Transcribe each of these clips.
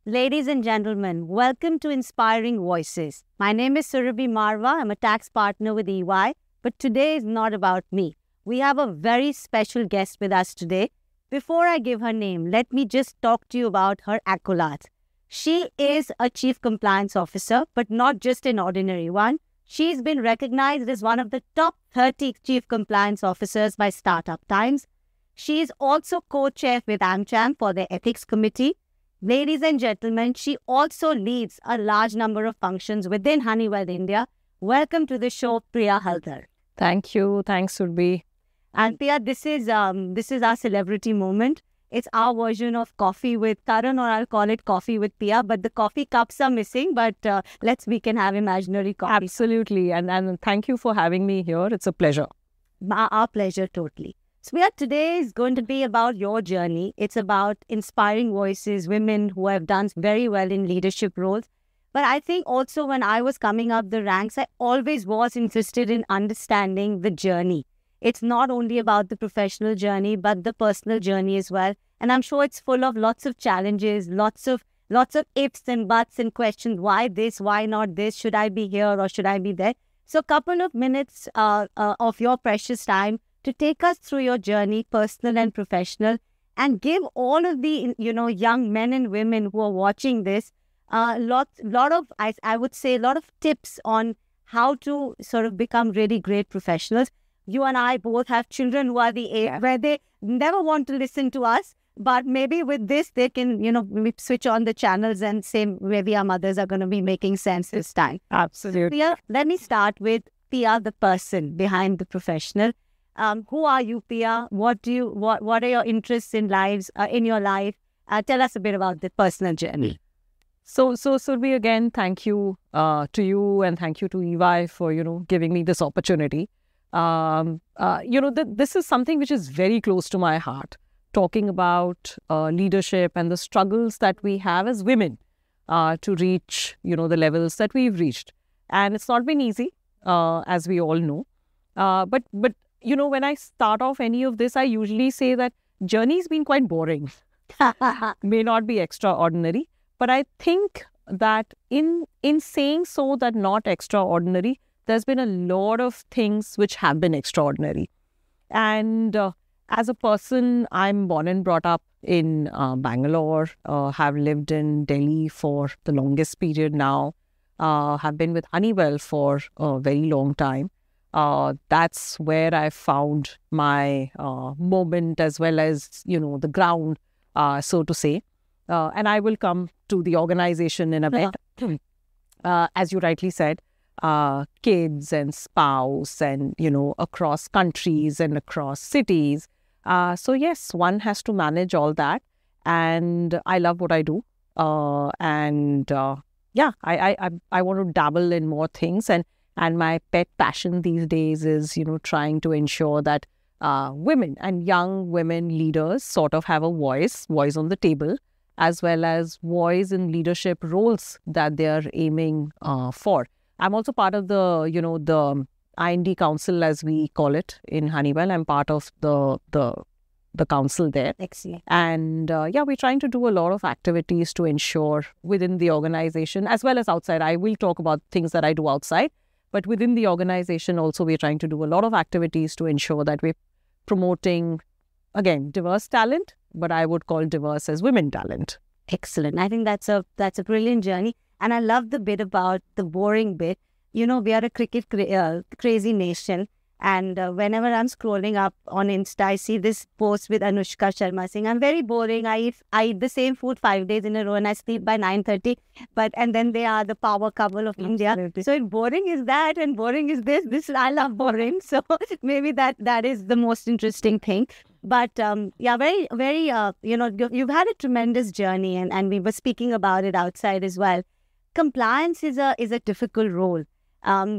Ladies and gentlemen, welcome to Inspiring Voices. My name is Surabhi Marwa. I'm a tax partner with EY, but today is not about me. We have a very special guest with us today. Before I give her name, let me just talk to you about her accolades. She is a Chief Compliance Officer, but not just an ordinary one. She's been recognized as one of the top 30 Chief Compliance Officers by Startup Times. She is also co-chair with AmCham for their Ethics Committee. Ladies and gentlemen, she also leads a large number of functions within Honeywell India. Welcome to the show, Priya Haldar. Thank you. Thanks, Surabhi. And Priya, this is our celebrity moment. It's our version of Coffee with Karan, or I'll call it Coffee with Priya. But the coffee cups are missing. But we can have imaginary coffee. Absolutely. And thank you for having me here. It's a pleasure. Our pleasure, totally. So today is going to be about your journey. It's about inspiring voices, women who have done very well in leadership roles. But I think also when I was coming up the ranks, I always was interested in understanding the journey. It's not only about the professional journey, but the personal journey as well. And I'm sure it's full of lots of challenges, lots of ifs and buts and questions. Why this? Why not this? Should I be here or should I be there? So a couple of minutes of your precious time to take us through your journey, personal and professional, and give all of the young men and women who are watching this I would say a lot of tips on how to sort of become really great professionals. You and I both have children who are the age where they never want to listen to us, but maybe with this they can we switch on the channels and say maybe our mothers are going to be making sense this time. Absolutely. Priya, let me start with Priya, the person behind the professional. Who are you, Priya? What are your interests in your life? Tell us a bit about the personal journey. So Surabhi, again, thank you to you and thank you to EY for, giving me this opportunity. This is something which is very close to my heart, talking about leadership and the struggles that we have as women to reach, the levels that we've reached. And it's not been easy, as we all know. But when I start off any of this, I usually say that journey's been quite boring. May not be extraordinary, but I think that in saying so that not extraordinary, there's been a lot of things which have been extraordinary. And as a person, I'm born and brought up in Bangalore, have lived in Delhi for the longest period now, have been with Honeywell for a very long time. That's where I found my moment as well as, the ground, so to say. And I will come to the organization in a bit. As you rightly said, kids and spouse and, across countries and across cities. So yes, one has to manage all that. And I love what I do. I want to dabble in more things. And my pet passion these days is, trying to ensure that women and young women leaders sort of have a voice on the table, as well as voice in leadership roles that they are aiming for. I'm also part of the I&D Council, as we call it in Honeywell. I'm part of the council there. Excellent. And we're trying to do a lot of activities to ensure within the organization as well as outside. I will talk about things that I do outside. But within the organization also, we're trying to do a lot of activities to ensure that we're promoting, again, diverse talent, but I would call diverse as women talent. Excellent. I think that's a brilliant journey. And I love the bit about the boring bit. We are a cricket crazy nation. And whenever I'm scrolling up on Insta, I see this post with Anushka Sharma saying, I'm very boring. I eat the same food 5 days in a row and I sleep by 9:30. And then they are the power couple of India. So if boring is that and boring is this, I love boring. So maybe that is the most interesting thing. But very, very, you've had a tremendous journey and we were speaking about it outside as well. Compliance is a difficult role.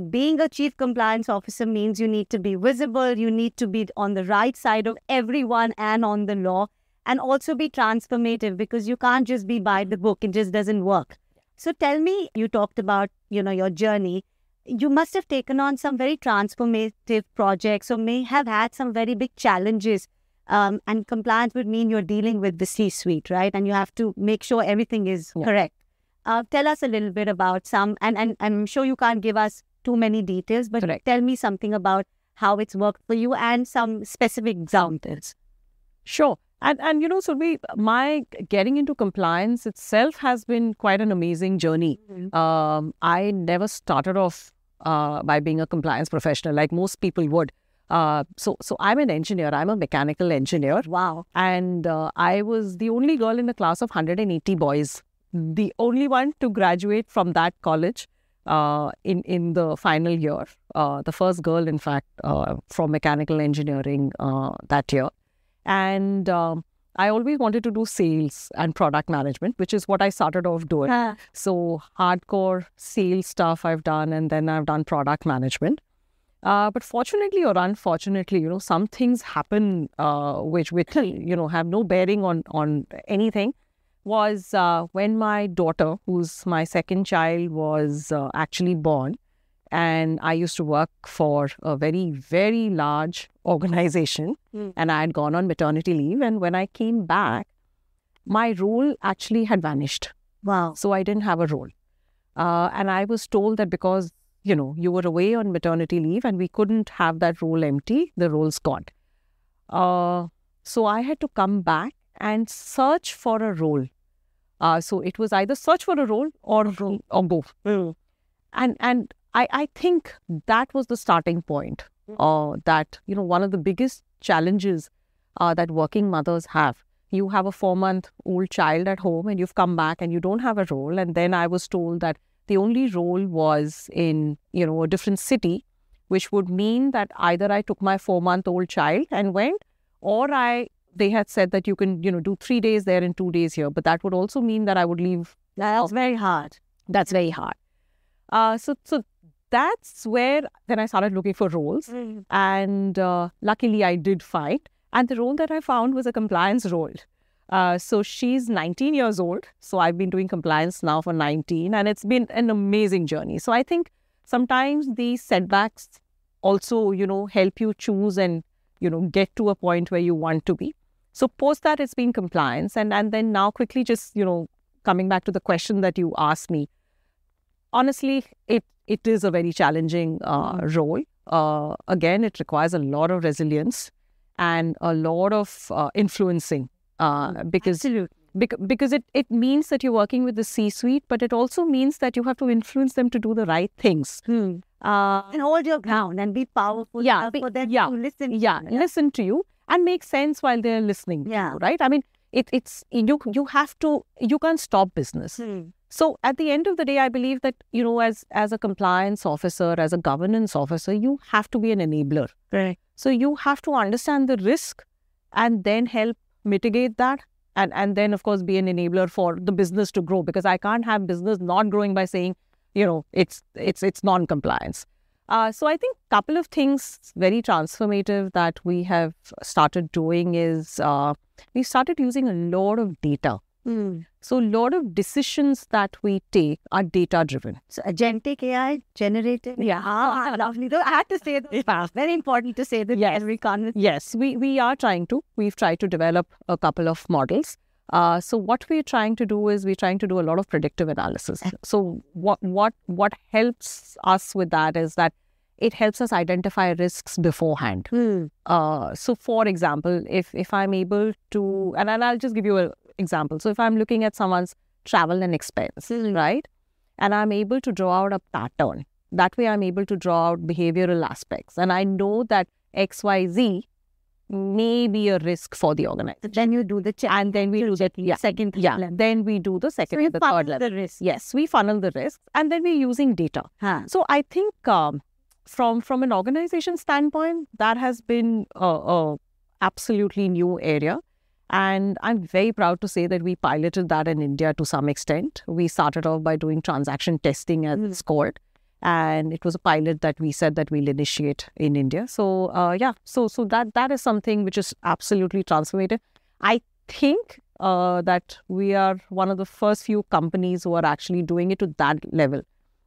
Being a chief compliance officer means you need to be visible, you need to be on the right side of everyone and on the law, and also be transformative because you can't just be by the book. It just doesn't work. So tell me, you talked about, your journey. You must have taken on some very transformative projects or may have had some very big challenges And compliance would mean you're dealing with the C-suite, right? And you have to make sure everything is correct. Tell us a little bit about some, and I'm sure you can't give us too many details, but tell me something about how it's worked for you and some specific examples. Sure. And Surabhi, my getting into compliance itself has been quite an amazing journey. I never started off by being a compliance professional like most people would. So I'm an engineer. I'm a mechanical engineer. Wow. And I was the only girl in a class of 180 boys, the only one to graduate from that college in the final year. The first girl, in fact, from mechanical engineering that year. And I always wanted to do sales and product management, which is what I started off doing. So hardcore sales stuff I've done, and then I've done product management. But fortunately or unfortunately, some things happen which have no bearing on anything. Was when my daughter, who's my second child, was actually born. And I used to work for a very, very large organization. And I had gone on maternity leave. And when I came back, my role actually had vanished. Wow. So I didn't have a role. And I was told that because, you were away on maternity leave and we couldn't have that role empty, the role's gone. So I had to come back and search for a role. So it was either search for a role or go. And I think that was the starting point. That, one of the biggest challenges that working mothers have. You have a 4-month-old child at home and you've come back and you don't have a role. And then I was told that the only role was in, a different city, which would mean that either I took my 4-month-old child and went, or they had said that you can, do 3 days there and 2 days here. But that would also mean that I would leave. That's very hard. That's very hard. So that's where then I started looking for roles. And luckily I did find. And the role that I found was a compliance role. So she's 19 years old. So I've been doing compliance now for 19. And it's been an amazing journey. So I think sometimes these setbacks also, help you choose and, get to a point where you want to be. So post that, it's been compliance. And then now quickly just, coming back to the question that you asked me. Honestly, it is a very challenging role. Again, it requires a lot of resilience and a lot of influencing because it means that you're working with the C-suite, but it also means that you have to influence them to do the right things. And hold your ground and be powerful for them to listen. Listen to you and make sense while they're listening to you, right? I mean, you can't stop business. So at the end of the day, I believe that, as a compliance officer, as a governance officer, you have to be an enabler. Right. So you have to understand the risk and then help mitigate that. And then, of course, be an enabler for the business to grow, because I can't have business not growing by saying, it's non-compliance. So I think a couple of things very transformative that we have started doing is we started using a lot of data. So a lot of decisions that we take are data-driven. So agentic AI, generative. Lovely. Though I had to say that. Very important to say that every conversation. Yes, we are trying to. We've tried to develop a couple of models. So what we're trying to do is we're trying to do a lot of predictive analysis. So what helps us with that is that it helps us identify risks beforehand. So for example, if I'm able to, and I'll just give you an example. So if I'm looking at someone's travel and expense, right? And I'm able to draw out a pattern. That way I'm able to draw out behavioral aspects. And I know that XYZ may be a risk for the organization. Then you do the check. And then we do the second level. Then we do the second and the third level. The risk. Yes, we funnel the risks and then we're using data. So I think from an organization standpoint, that has been a absolutely new area. And I'm very proud to say that we piloted that in India to some extent. We started off by doing transaction testing, as it's called. And it was a pilot that we said that we'll initiate in India. So, so that is something which is absolutely transformative. I think that we are one of the first few companies who are actually doing it to that level.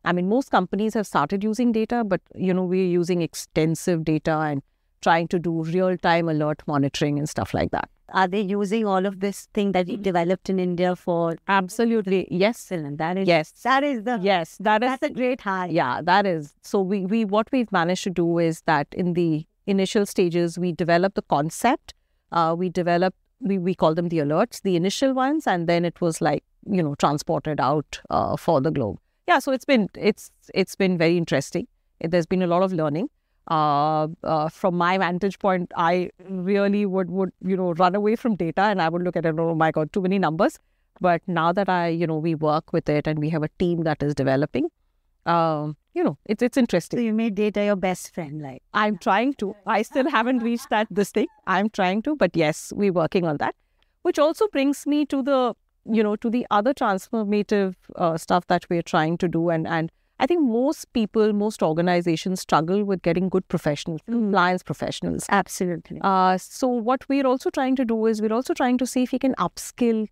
I mean, most companies have started using data, but, we're using extensive data and trying to do real-time alert monitoring and stuff like that. Are they using all of this thing that you developed in India for? Absolutely. Yes. Excellent. That is, Yes. that is the, Yes. that's a great high. Yeah, that is. So what we've managed to do is that in the initial stages, we developed the concept. We call them the alerts, the initial ones, and then it was like, transported out for the globe. Yeah, so it's been very interesting. There's been a lot of learning. From my vantage point, I really would run away from data, and I would look at it, oh my God, too many numbers. But now that we work with it and we have a team that is developing, it's interesting. So you made data your best friend, like. I'm trying to. I still haven't reached this thing. I'm trying to, but yes, we're working on that. Which also brings me to the other transformative stuff that we're trying to do, and I think most organizations struggle with getting good professionals, compliance professionals. Absolutely. So what we're also trying to do is we're also trying to see if we can upskill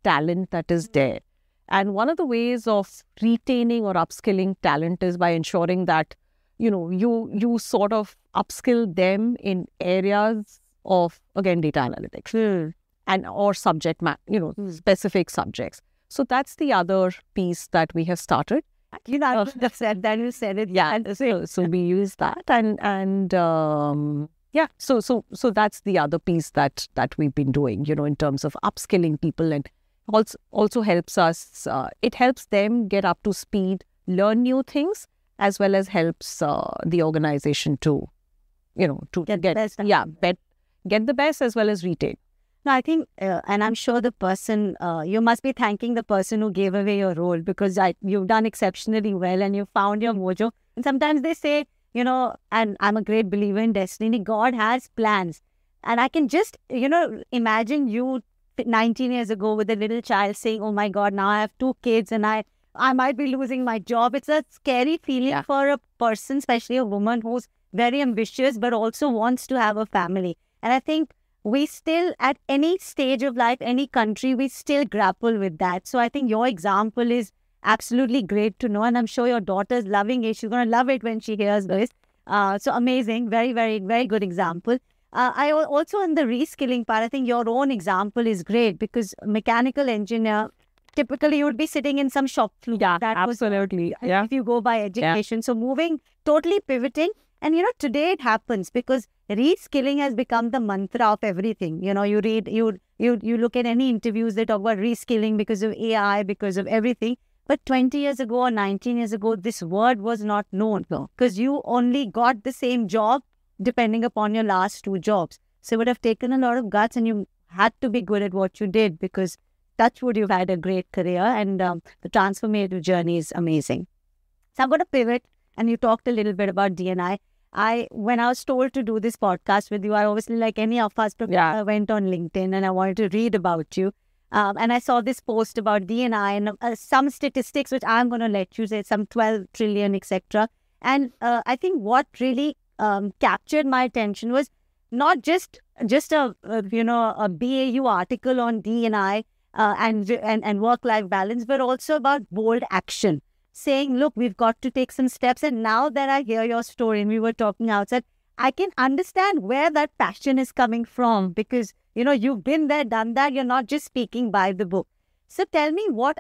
talent that is there. And one of the ways of retaining or upskilling talent is by ensuring that, you sort of upskill them in areas of, again, data analytics and or subject matter, specific subjects. So that's the other piece that we have started. I should have said that. You said it. Yeah. So we use that, and yeah. So that's the other piece that we've been doing. In terms of upskilling people, and also helps us. It helps them get up to speed, learn new things, as well as helps the organization to get the best. Yeah, get the best as well as retain. No, I think, and I'm sure the person, you must be thanking the person who gave away your role, because you've done exceptionally well and you found your mojo. And sometimes they say, and I'm a great believer in destiny, God has plans. And I can just, imagine you 19 years ago with a little child saying, oh my God, now I have 2 kids and I might be losing my job. It's a scary feeling for a person, especially a woman who's very ambitious, but also wants to have a family. And I think we still, at any stage of life, any country, we still grapple with that. So I think your example is absolutely great to know. And I'm sure your daughter's loving it. She's going to love it when she hears this. So amazing. Very, very, very good example. I also, in the reskilling part, I think your own example is great, because mechanical engineer, typically you would be sitting in some shop floor. Yeah, absolutely. If you go by education. Yeah. So moving, totally pivoting. And, today it happens because reskilling has become the mantra of everything. You read, you look at any interviews, they talk about reskilling because of AI, because of everything. But 20 years ago or 19 years ago, this word was not known, because you only got the same job depending upon your last 2 jobs. So it would have taken a lot of guts, and you had to be good at what you did, because touch wood, you've had a great career, and the transformative journey is amazing. So I'm going to pivot, and you talked a little bit about D&I. When I was told to do this podcast with you, I obviously, like any of us, went on LinkedIn and I wanted to read about you. And I saw this post about D&I and some statistics, which I'm going to let you say, some 12 trillion, etc. And I think what really captured my attention was not just a BAU article on D&I and work-life balance, but also about bold action, saying, look, we've got to take some steps. And now that I hear your story, and we were talking outside, I can understand where that passion is coming from, because, you've been there, done that. You're not just speaking by the book. So tell me, what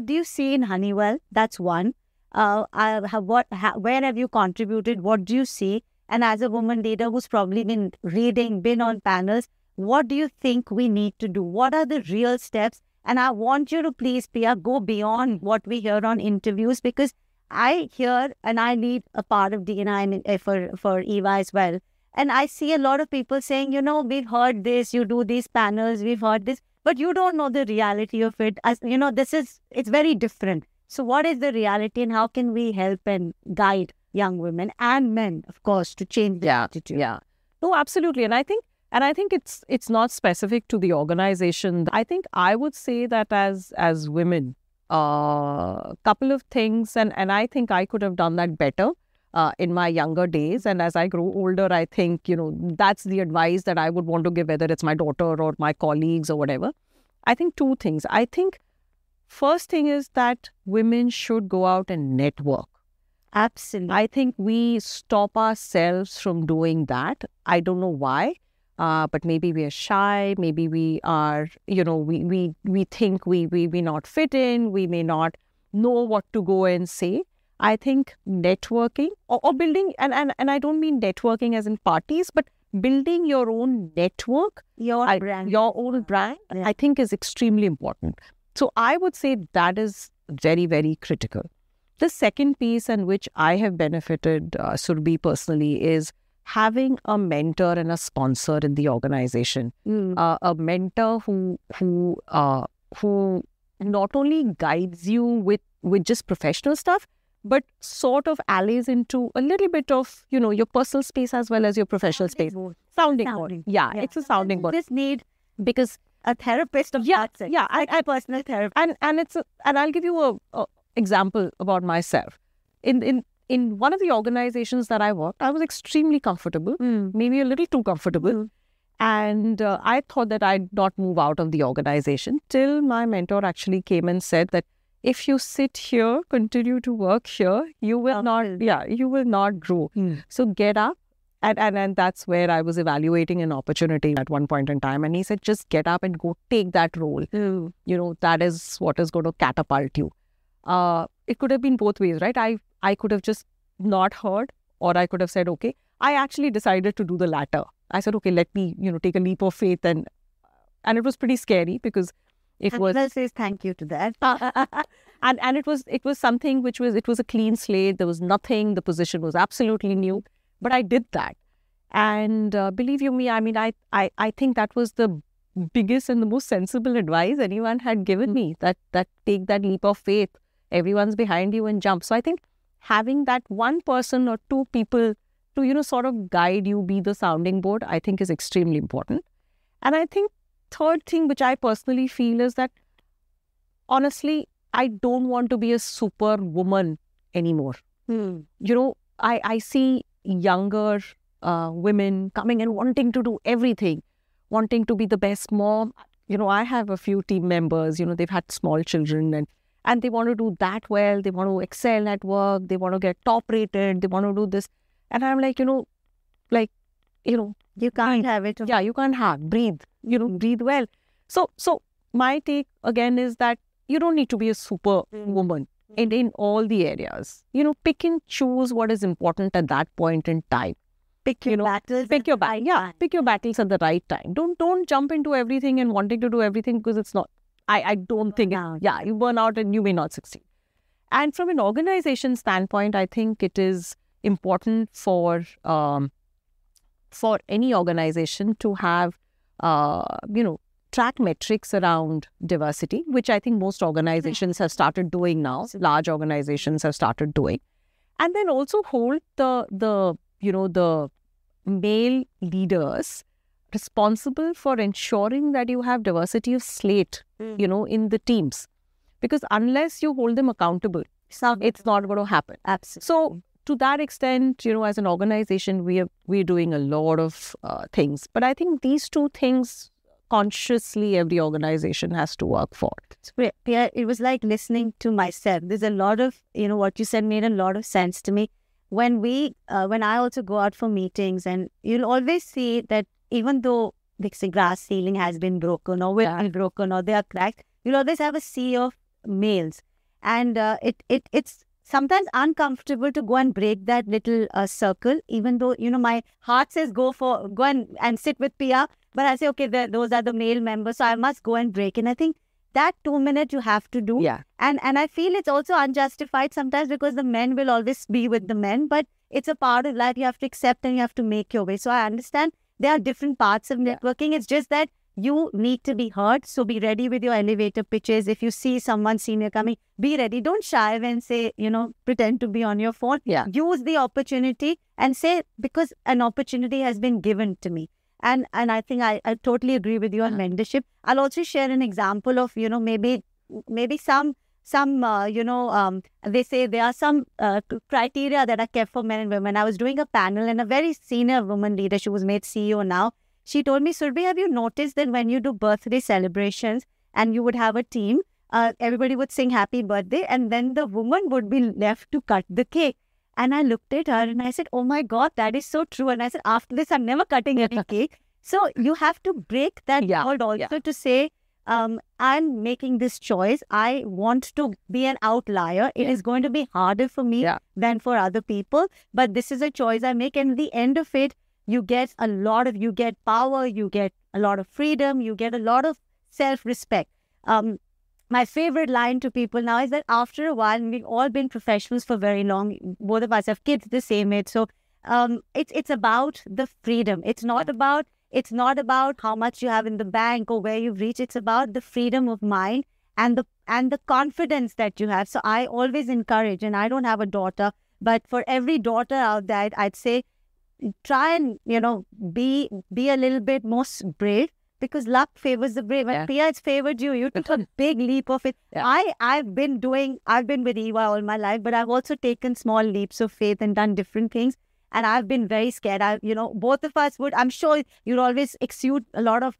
do you see in Honeywell? That's one. Where have you contributed? What do you see? And as a woman leader who's probably been reading, been on panels, what do you think we need to do? What are the real steps? And I want you to please, Priya, go beyond what we hear on interviews, because I hear, and I lead a part of D&I for EVA as well. And I see a lot of people saying, we've heard this, you do these panels, we've heard this, but you don't know the reality of it. As it's very different. So what is the reality, and how can we help and guide young women and men, of course, to change their attitude? Yeah. No, absolutely. And I think it's not specific to the organization. I think I would say that as women, couple of things, and I think I could have done that better in my younger days. And as I grow older, I think, that's the advice that I would want to give, whether it's my daughter or my colleagues or whatever. I think 2 things. I think first thing is that women should go out and network. Absolutely. I think we stop ourselves from doing that. I don't know why, but maybe we are shy. Maybe we are, we think we may not fit in. We may not know what to go and say. I think networking or building, and I don't mean networking as in parties, but building your own network, your brand, your own brand, I think is extremely important. So I would say that is very, very critical. The second piece in which I have benefited, Surbhi, personally, is having a mentor and a sponsor in the organization. A mentor who not only guides you with just professional stuff, but sort of allies into a little bit of, your personal space as well as your professional space. Sounding board. Yeah, it's a sounding board. Just need, because a therapist of that sense. Yeah, like a personal therapist. And I'll give you a example about myself. In one of the organizations that I worked, I was extremely comfortable, maybe a little too comfortable. And I thought that I'd not move out of the organization till my mentor actually came and said that if you sit here, continue to work here, you will not grow. So get up. And that's where I was evaluating an opportunity at one point in time. And he said, just get up and go take that role. That is what is going to catapult you. It could have been both ways, right? I could have just not heard, or I could have said, okay. I actually decided to do the latter. I said, okay, let me, take a leap of faith. And it was pretty scary because it was... Well, says thank you to that. and it was something which was a clean slate. There was nothing. The position was absolutely new. But I did that. And believe you me, I mean, I think that was the biggest and the most sensible advice anyone had given me, that take that leap of faith. Everyone's behind you and jump. So I think having that one person or two people to, sort of guide you, be the sounding board, I think is extremely important. And I think third thing, which I personally feel, is that honestly, I don't want to be a super woman anymore. I see younger women coming and wanting to do everything, wanting to be the best mom. I have a few team members, they've had small children and they want to do that well. They want to excel at work. They want to get top rated. They want to do this. And I'm like, you can't have it. Yeah, you can't have. Breathe. Breathe well. So my take again is that you don't need to be a super woman in all the areas. Pick and choose what is important at that point in time. Pick your battles. Pick your battles. Yeah, pick your battles at the right time. Don't jump into everything and wanting to do everything, because it's not. I don't think. You burn out and you may not succeed. And from an organization standpoint, I think it is important for any organization to have track metrics around diversity, which I think most organizations have started doing now. Large organizations have started doing. And then also hold the male leaders responsible for ensuring that you have diversity of slate, in the teams. Because unless you hold them accountable, it's not going to happen. Absolutely. So to that extent, as an organization, we're doing a lot of things. But I think these two things consciously every organization has to work for. Priya, it was like listening to myself. There's a lot of, what you said made a lot of sense to me. When I also go out for meetings, and you'll always see that even though the glass ceiling has been broken or will be broken or they are cracked, you'll always have a sea of males. And it's sometimes uncomfortable to go and break that little circle, even though, my heart says go and sit with Pia. But I say, okay, those are the male members, so I must go and break. And I think that 2 minutes you have to do. Yeah. And I feel it's also unjustified sometimes, because the men will always be with the men, but it's a part of life you have to accept and you have to make your way. So I understand there are different parts of networking. It's just that you need to be heard. So be ready with your elevator pitches. If you see someone senior coming, be ready. Don't shy away and say, pretend to be on your phone. Yeah. Use the opportunity and say, because an opportunity has been given to me. And I think I totally agree with you on mentorship. I'll also share an example of, maybe some they say there are some criteria that are kept for men and women. I was doing a panel and a very senior woman leader, she was made CEO now. She told me, Surbhi, have you noticed that when you do birthday celebrations and you would have a team, everybody would sing happy birthday and then the woman would be left to cut the cake. And I looked at her and I said, oh my God, that is so true. And I said, after this, I'm never cutting any cake. So you have to break that mold also to say, I'm making this choice. I want to be an outlier. It is going to be harder for me than for other people. But this is a choice I make. And at the end of it, you get you get power, you get a lot of freedom, you get a lot of self-respect. My favorite line to people now is that after a while, we've all been professionals for very long. Both of us have kids the same age. So it's about the freedom. It's not about how much you have in the bank or where you've reached. It's about the freedom of mind and the confidence that you have. So I always encourage, and I don't have a daughter, but for every daughter out there, I'd say try and be a little bit more brave, because luck favors the brave. And Priya, it's favored you. You took a big leap of it. I've been with EY all my life, but I've also taken small leaps of faith and done different things. And I've been very scared. Both of us would, I'm sure you'd always exude a lot of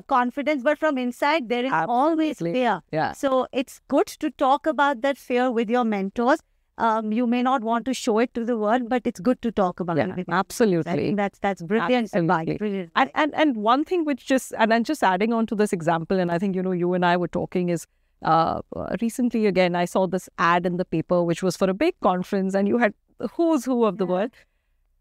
confidence, but from inside, there is always fear. So it's good to talk about that fear with your mentors. You may not want to show it to the world, but it's good to talk about it. Absolutely. I think that's brilliant. Brilliant. And one thing which just adding on to this example, and I think, you and I were talking is, recently again, I saw this ad in the paper, which was for a big conference, and you had the who's who of the world.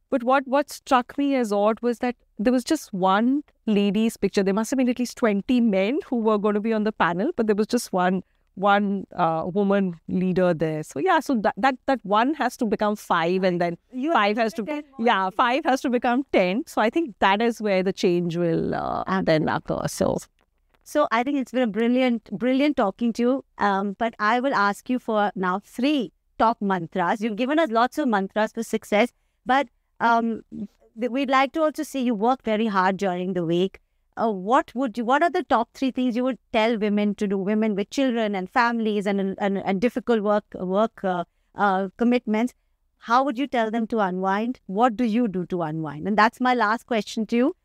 But what struck me as odd was that there was just one lady's picture. There must have been at least 20 men who were going to be on the panel, but there was just one woman leader there. So so that one has to become 5, and then 5 has to become 10. So I think that is where the change will then occur. So I think it's been a brilliant talking to you. But I will ask you for now 3 top mantras. You've given us lots of mantras for success, but we'd like to also see you work very hard during the week. What are the top 3 things you would tell women to do, women with children and families and difficult work commitments? How would you tell them to unwind? What do you do to unwind? And that's my last question to you,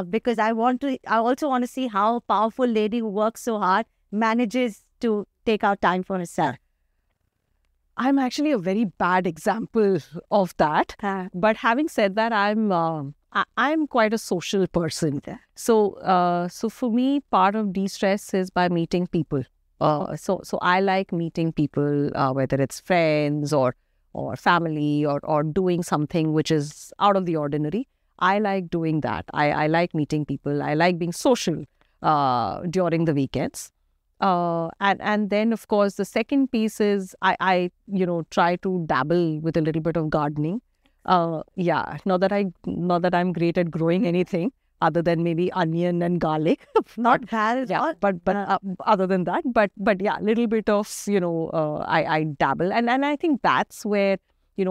because I also want to see how a powerful lady who works so hard manages to take out time for herself. I'm actually a very bad example of that. But having said that, I'm quite a social person. So for me, part of de-stress is by meeting people. So I like meeting people, whether it's friends or family or doing something which is out of the ordinary. I like doing that. I like meeting people. I like being social during the weekends. And then, of course, the second piece is I try to dabble with a little bit of gardening. Not that I'm great at growing anything other than maybe onion and garlic. Not bad. But other than that, but a little bit of I dabble, and I think that's where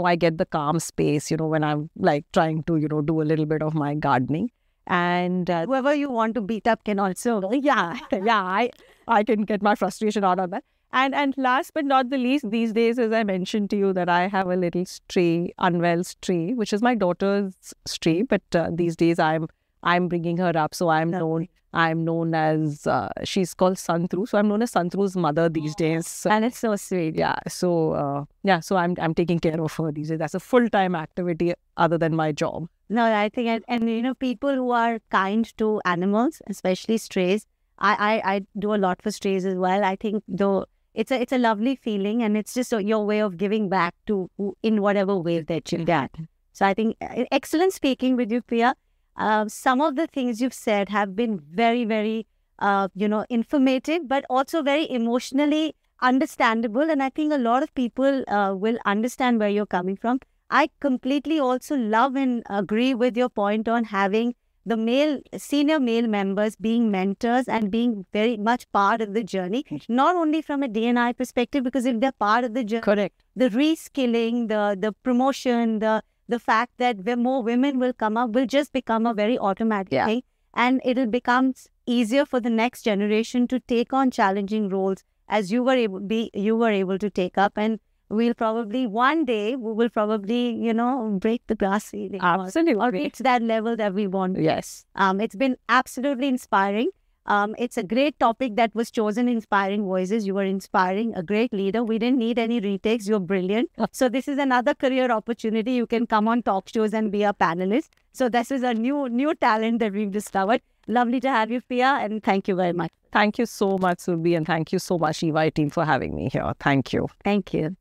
I get the calm space. When I'm like trying to do a little bit of my gardening. And whoever you want to beat up can also. I can get my frustration out of that. And last but not the least, these days, as I mentioned to you, that I have a little unwell stray, which is my daughter's stray. But these days, I'm bringing her up, so I'm known as she's called Santru, so I'm known as Santru's mother these days. And it's so sweet. So I'm taking care of her these days. That's a full-time activity other than my job. No, I think, and people who are kind to animals, especially strays, I do a lot for strays as well. I think though it's a lovely feeling, and it's just your way of giving back to in whatever way that you can. So I think excellent speaking with you, Priya. Some of the things you've said have been very, very, informative, but also very emotionally understandable. And I think a lot of people will understand where you're coming from. I completely also love and agree with your point on having the senior male members being mentors and being very much part of the journey, not only from a D&I perspective, because if they're part of the journey, correct, the reskilling, the promotion, the fact that more women will come up will just become a very automatic thing, and it'll become easier for the next generation to take on challenging roles as you were able to take up. And one day we will probably break the glass ceiling, absolutely, or reach that level that we want. Yes. It's been absolutely inspiring. It's a great topic that was chosen, Inspiring Voices. You were inspiring, a great leader. We didn't need any retakes. You're brilliant. So this is another career opportunity. You can come on talk shows and be a panelist. So this is a new talent that we've discovered. Lovely to have you, Pia, and thank you very much. Thank you so much, Surbhi, and thank you so much, EY team, for having me here. Thank you. Thank you.